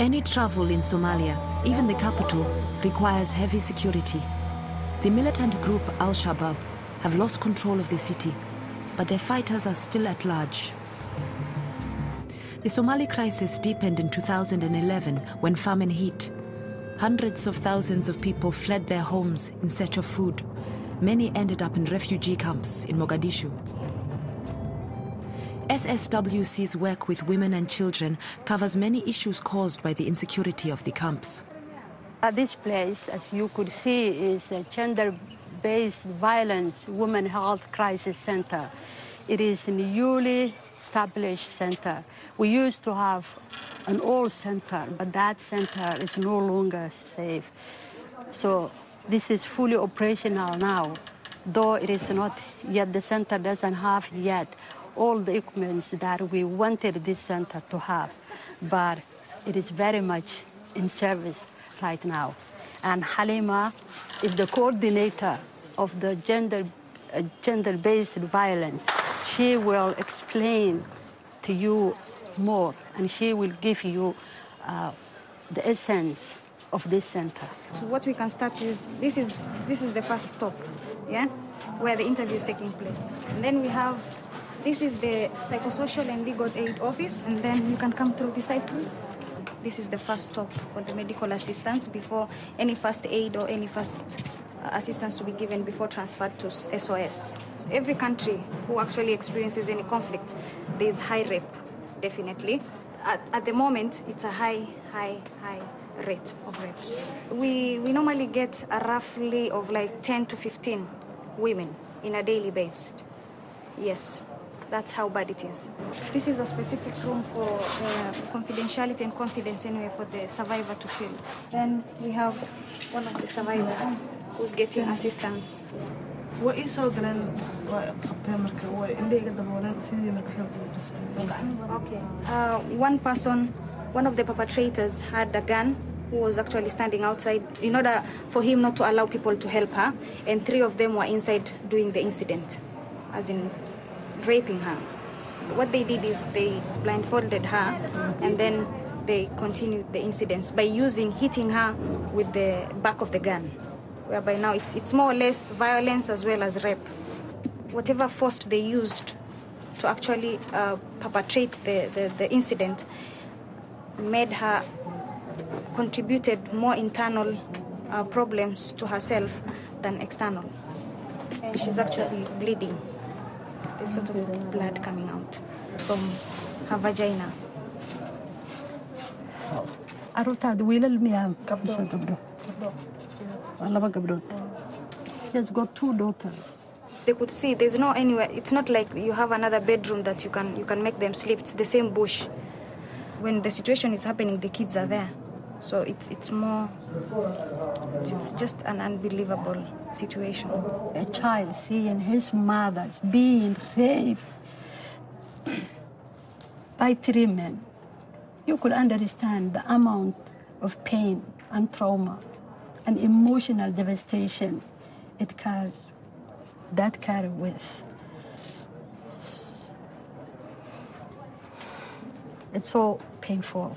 Any travel in Somalia, even the capital, requires heavy security. The militant group Al-Shabaab have lost control of the city, but their fighters are still at large. The Somali crisis deepened in 2011 when famine hit. Hundreds of thousands of people fled their homes in search of food. Many ended up in refugee camps in Mogadishu. SSWC's work with women and children covers many issues caused by the insecurity of the camps. This place, as you could see, is a gender-based violence women health crisis center. It is a newly established center. We used to have an old center, but that center is no longer safe. So this is fully operational now, though it is not yet, the center doesn't have yet all the equipment that we wanted this center to have, but it is very much in service right now. And Halima is the coordinator of the gender-based violence. She will explain to you more, and she will give you the essence of this center. So what we can start is, this is the first stop, yeah, where the interview is taking place. And then we have, this is the psychosocial and legal aid office, and then you can come through this side. This is the first stop for the medical assistance before any first aid or any first assistance to be given before transfer to SOS. Every country who actually experiences any conflict, there's high rape, definitely. At the moment, it's a high rate of rapes. We normally get a roughly of like 10 to 15 women in a daily basis. Yes. That's how bad it is. This is a specific room for confidentiality and confidence anyway for the survivor to feel. Then we have one of the survivors who's getting assistance. Okay. One of the perpetrators had a gun who was actually standing outside in order for him not to allow people to help her, and 3 of them were inside doing the incident, as in raping her. What they did is they blindfolded her, and then they continued the incidents by hitting her with the back of the gun, whereby now it's more or less violence as well as rape. Whatever force they used to actually perpetrate the incident made her contributed more internal problems to herself than external. And she's actually bleeding. There's sort of blood coming out from her vagina. She has got 2 daughters. They could see there's no anywhere. It's not like you have another bedroom that you can make them sleep. It's the same bush. When the situation is happening, the kids are there. So it's just an unbelievable situation. A child seeing his mother being raped by 3 men, you could understand the amount of pain and trauma and emotional devastation it carries with. It's so painful.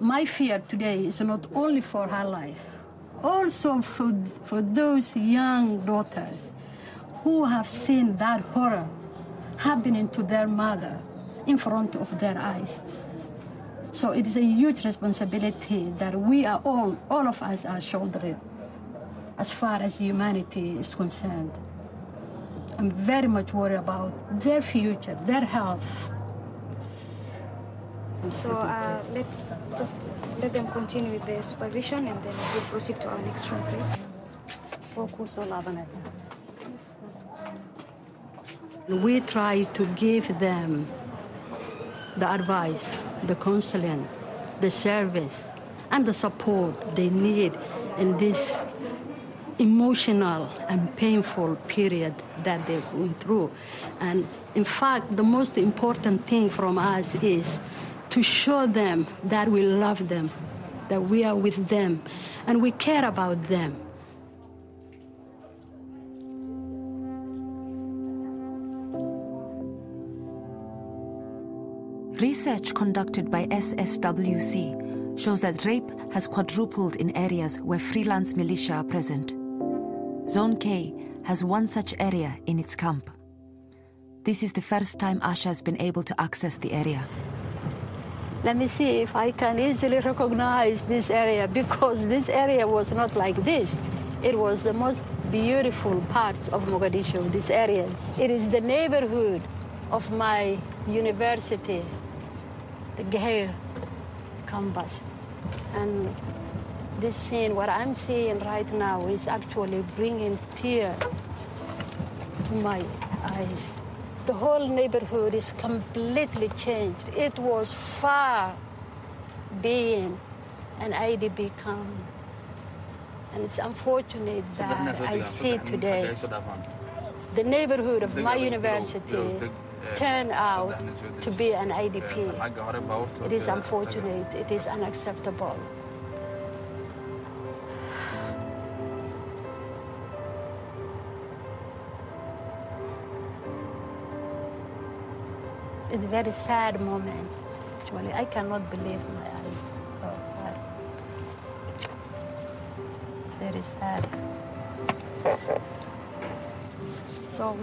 My fear today is not only for her life, also for those young daughters who have seen that horror happening to their mother in front of their eyes. So it is a huge responsibility that we are all of us are shouldering as far as humanity is concerned. I'm very much worried about their future, their health. So let's just let them continue with the supervision, and then we'll proceed to our next room, please. We try to give them the advice, the counseling, the service, and the support they need in this emotional and painful period that they're going through. And in fact, the most important thing from us is to show them that we love them, that we are with them, and we care about them. Research conducted by SSWC shows that rape has quadrupled in areas where freelance militia are present. Zone K has one such area in its camp. This is the first time Asha has been able to access the area. Let me see if I can easily recognize this area, because this area was not like this. It was the most beautiful part of Mogadishu, this area. It is the neighborhood of my university, the Gair campus. And this scene, what I'm seeing right now, is actually bringing tears to my eyes. The whole neighborhood is completely changed. It was far being an IDP camp. And it's unfortunate that I see today the neighborhood of my university turned out to be an IDP. It is unfortunate. It is unacceptable. It's a very sad moment, actually. I cannot believe my eyes. It's very sad. So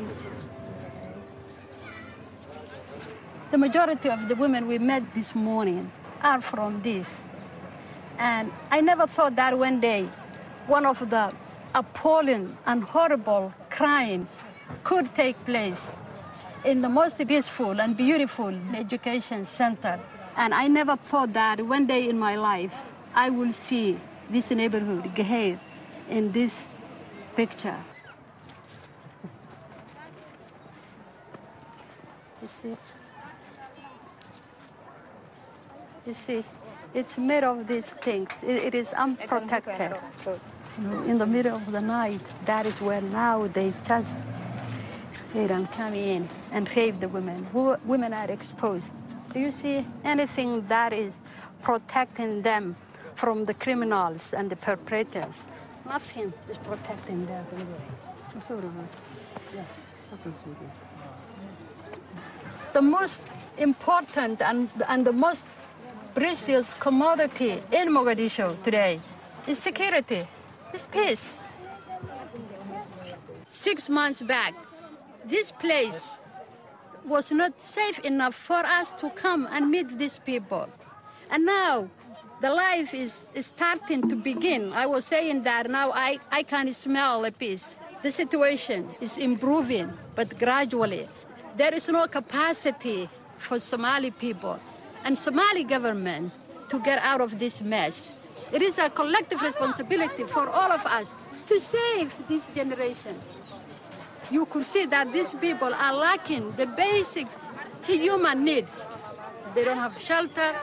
the majority of the women we met this morning are from this. And I never thought that one day one of the appalling and horrible crimes could take place in the most peaceful and beautiful education center. And I never thought that one day in my life I will see this neighborhood, Geher, in this picture. You see, it's made of these things. It is unprotected. In the middle of the night, that is where now they just don't come in and rape the women. Women are exposed. Do you see anything that is protecting them from the criminals and the perpetrators? Nothing is protecting them. The most important and the most precious commodity in Mogadishu today is security, is peace. 6 months back, this place was not safe enough for us to come and meet these people. And now the life is starting to begin. I was saying that now I can smell a peace. The situation is improving, but gradually. There is no capacity for Somali people and Somali government to get out of this mess. It is a collective responsibility for all of us to save this generation. You could see that these people are lacking the basic human needs. They don't have shelter,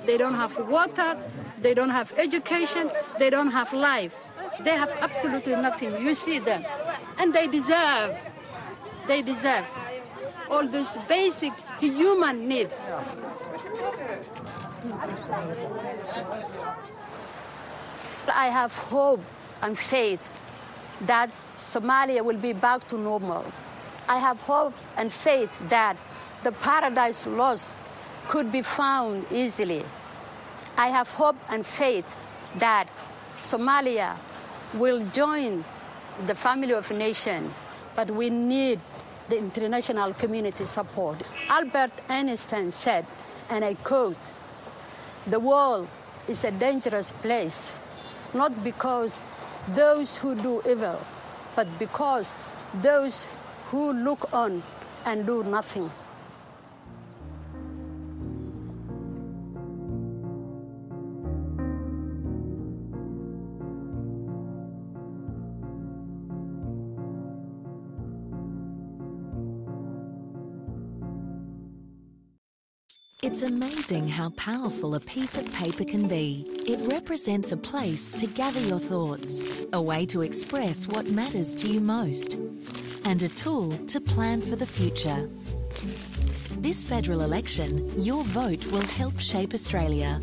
they don't have water, they don't have education, they don't have life. They have absolutely nothing. You see them. And they deserve all those basic human needs. I have hope and faith that Somalia will be back to normal. I have hope and faith that the paradise lost could be found easily. I have hope and faith that Somalia will join the family of nations, but we need the international community support. Albert Einstein said, and I quote, "The world is a dangerous place, not because those who do evil, but because those who look on and do nothing." It's amazing how powerful a piece of paper can be. It represents a place to gather your thoughts, a way to express what matters to you most, and a tool to plan for the future. This federal election, your vote will help shape Australia.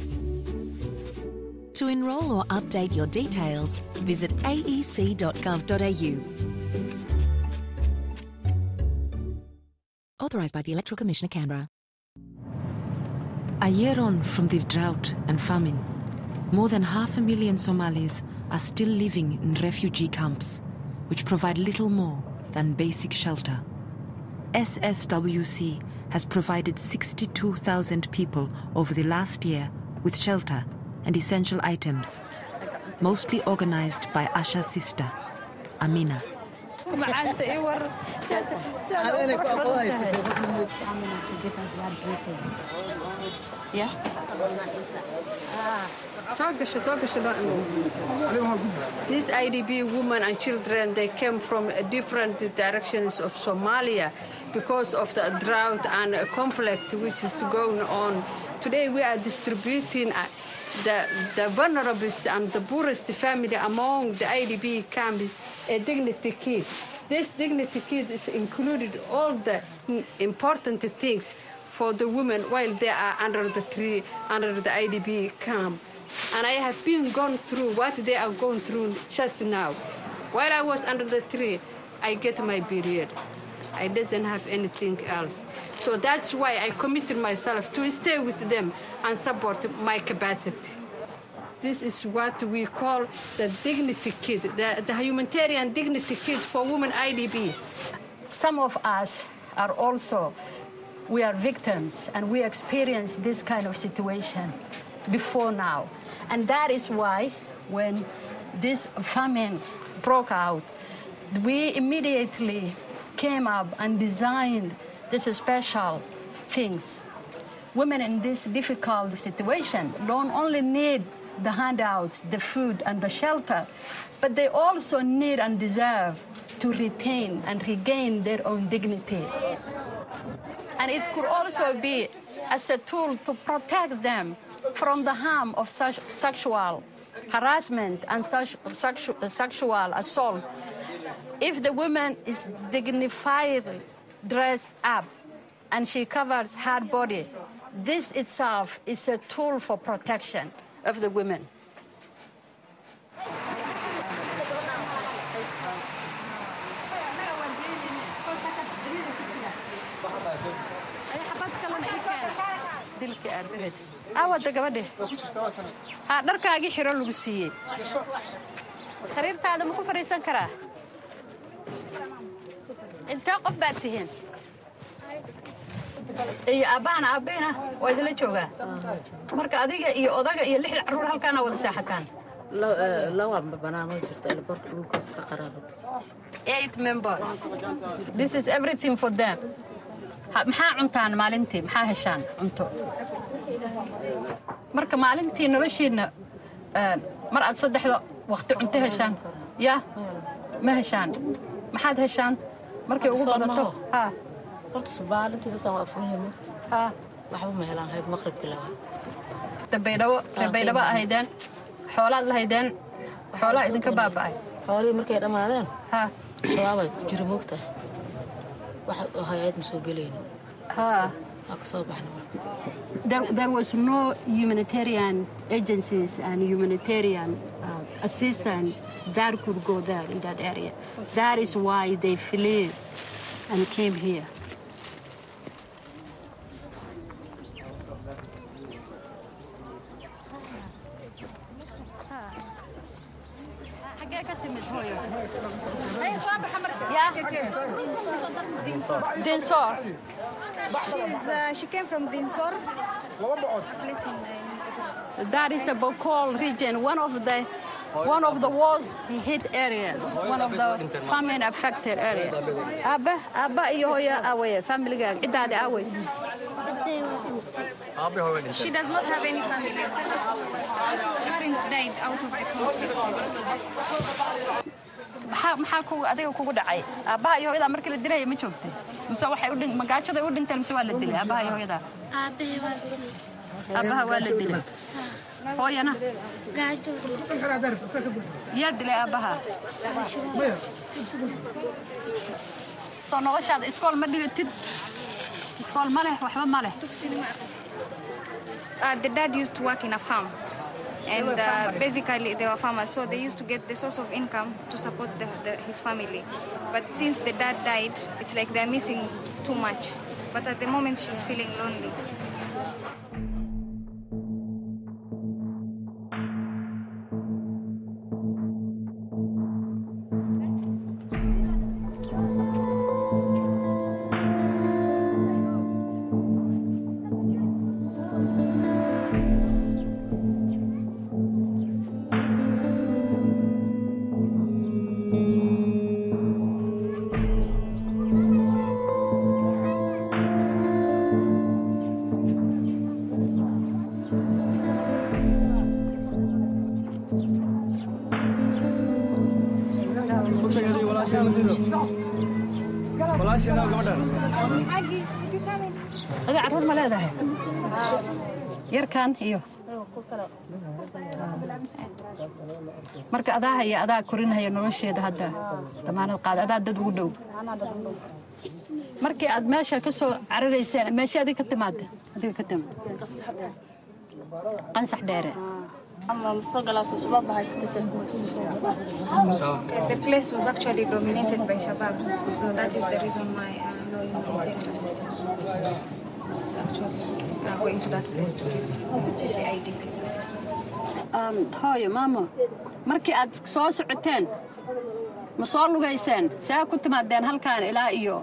To enrol or update your details, visit aec.gov.au. Authorised by the Electoral Commission of Canberra. A year on from the drought and famine, more than 500,000 Somalis are still living in refugee camps, which provide little more than basic shelter. SSWC has provided 62,000 people over the last year with shelter and essential items, mostly organized by Asha's sister, Amina. Yeah? These IDP women and children, they came from different directions of Somalia because of the drought and conflict which is going on. Today we are distributing the vulnerable and the poorest family among the IDP camps a dignity kit. This dignity kit is included all the important things for the women while they are under the tree, under the IDP camp. And I have been gone through what they are going through just now. While I was under the tree, I get my period. I didn't have anything else. So that's why I committed myself to stay with them and support my capacity. This is what we call the dignity kit, the humanitarian dignity kit for women IDPs. Some of us are also, we are victims and we experience this kind of situation before now. And that is why when this famine broke out, we immediately came up and designed these special things. Women in this difficult situation don't only need the handouts, the food and the shelter, but they also need and deserve to retain and regain their own dignity. And it could also be as a tool to protect them from the harm of such sexual harassment and sexual assault. If the woman is dignified, dressed up, and she covers her body, this itself is a tool for protection of the women. awada gabadhe ha dharkaagi xiro lagu siiyay sariirtaada ma ku fariisan karaa inta qof baad tihiin iyo aabbeena waa idinla joogaa marka adiga iyo odaga iyo lix caruur halkaana wada saaxataan lawa banaano jirto ilbarka dhulkaas ka qaraabo 8 members. This is everything for them. maxaa cuntaan maalintii maxaa heshaan cunto marka maalintii noloshiina mar aad saddexda waqti cunto heshaan ya ma heshaan maxaad heshaan markay ugu badato ha horta subaalintii dadka waa fuulin ha waxba ma helaan hayb maqribka lawa tabeydaba ahaydeen xoolaad lahaydeen xoolaa idinka baaba'ay xoolii markay dhamaadeen ha shabaabay jiro moogta waxa hay'ad masoo galeen ha aqsoo baxna There was no humanitarian agencies and humanitarian assistance that could go there in that area. That is why they fled and came here. Dinsor. She came from Dinsor. That is a Bokol region, one of the worst hit areas, one of the famine affected areas. Abba iyo hoya away, family gag, idade away. She does not have any family. Parents died out of the conflict. maxaa adiga kugu dhacay aabbaha iyo hooyada markii la dilay ma joogtay mise waxay magaajada u dhinteen mise waa la dilay aabbaha iyo hooyada aabbaha waa la dilay hooyana gaajo yaa dilay aabbaha soo noloshaada iskool ma dhigatid iskool ma leh waxba ma leh The dad used to work in a farm. And basically they were farmers, so they used to get the source of income to support his family. But since the dad died, it's like they're missing too much. But at the moment she's feeling lonely. هذا عرض ما له ذا يركان إيوه marka adaa haya adaa korinaya nolosheeda hadda damaanad qaad adaa dad ugu dhow markii aad meesha ka soo cararayseen meesha adiga ka timaada qansax dheere The place was actually dominated by Shabab, so that is the reason why no humanitarian assistance was actually going to that place to give the IDPs assistance. hooyo maamo markii aad soo socoteen ma soo lugayseen saa ku timaadeen halkaan ilaa iyo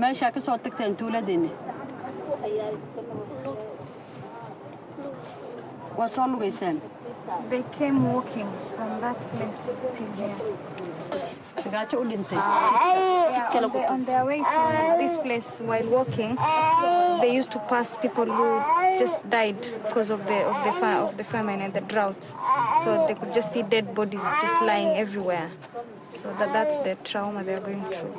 meesha ka soo tagteen tuuladeenna waa soo lugayseen They came walking from that place till here. gaajo u dhintay On their way to this place, while walking, they used to pass people who just died because of the famine and the drought. So they could just see dead bodies just lying everywhere. So that's the trauma they're going through.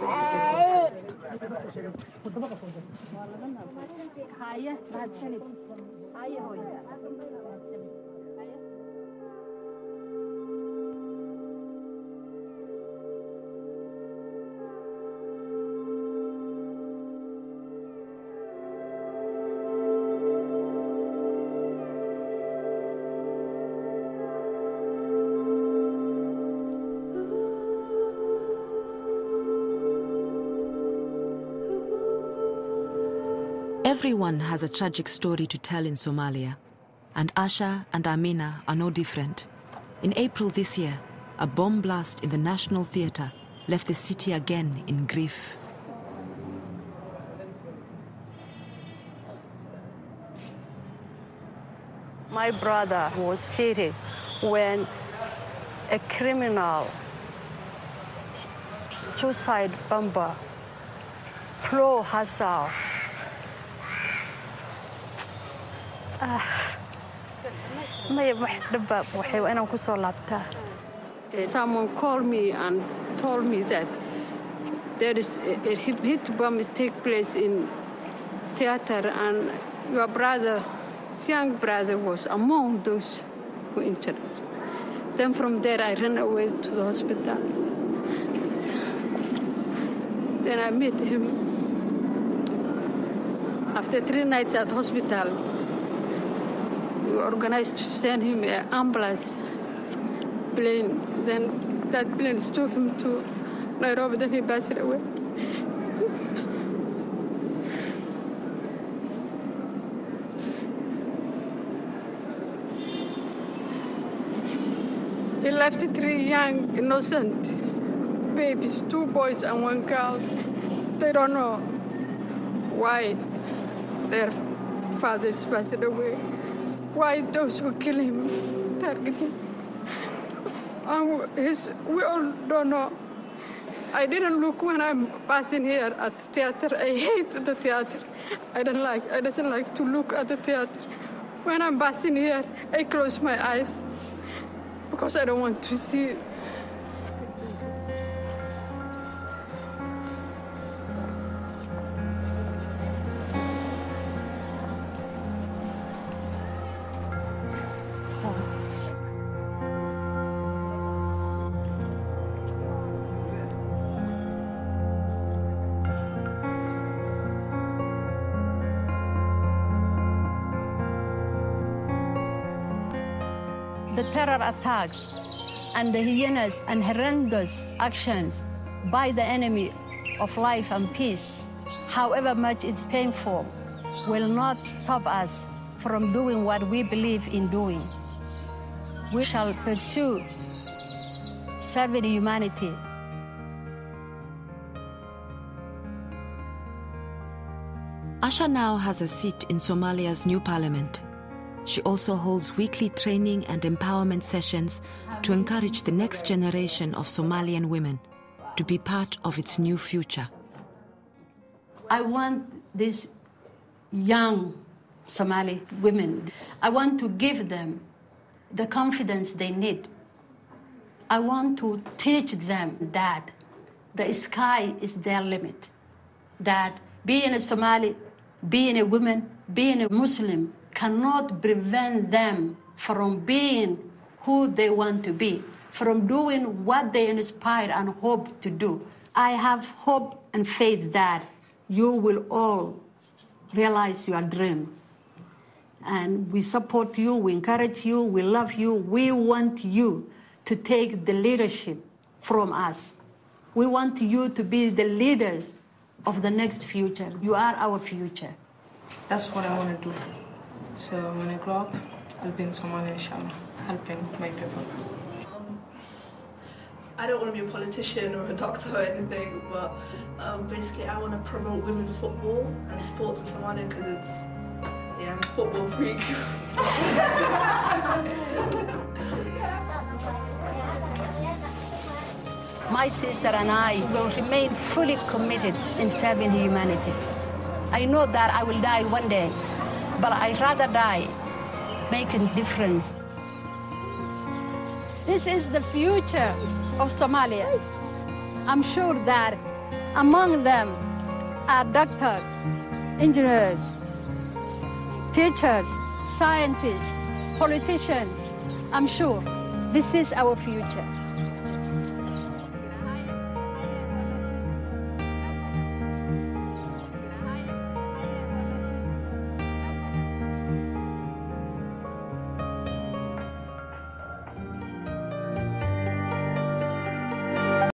Everyone has a tragic story to tell in Somalia, and Asha and Amina are no different. In April this year, a bomb blast in the National Theatre left the city again in grief. My brother was seated when a criminal suicide bomber blew herself. Someone called me and told me that there is a hit bomb take place in theater and your brother, young brother, was among those who injured. Then from there I ran away to the hospital. Then I met him. After 3 nights at hospital, we organized to send him an ambulance plane. Then that plane took him to Nairobi, then he passed away. He left 3 young, innocent babies, 2 boys and 1 girl. They don't know why their fathers passed away. Why those who kill him target him. We all don't know. I didn't look when I'm passing here at the theater. I hate the theater. I doesn't like to look at the theater. When I'm passing here, I close my eyes because I don't want to see. The terror attacks and the heinous and horrendous actions by the enemy of life and peace, however much it's painful, will not stop us from doing what we believe in doing. We shall pursue serving humanity. Asha now has a seat in Somalia's new parliament. She also holds weekly training and empowerment sessions to encourage the next generation of Somalian women to be part of its new future. I want these young Somali women, I want to give them the confidence they need. I want to teach them that the sky is their limit, that being a Somali, being a woman, being a Muslim cannot prevent them from being who they want to be, from doing what they inspire and hope to do. I have hope and faith that you will all realize your dreams. And we support you, we encourage you, we love you. We want you to take the leadership from us. We want you to be the leaders of the next future. You are our future. That's what I want to do. So when I grow up, I'll be in Somalia, inshallah, helping my people. I don't want to be a politician or a doctor or anything, but basically I want to promote women's football and sports in Somalia because it's, I'm a football freak. My sister and I will remain fully committed in serving humanity. I know that I will die one day, but I'd rather die making a difference. This is the future of Somalia. I'm sure that among them are doctors, engineers, teachers, scientists, politicians. I'm sure this is our future.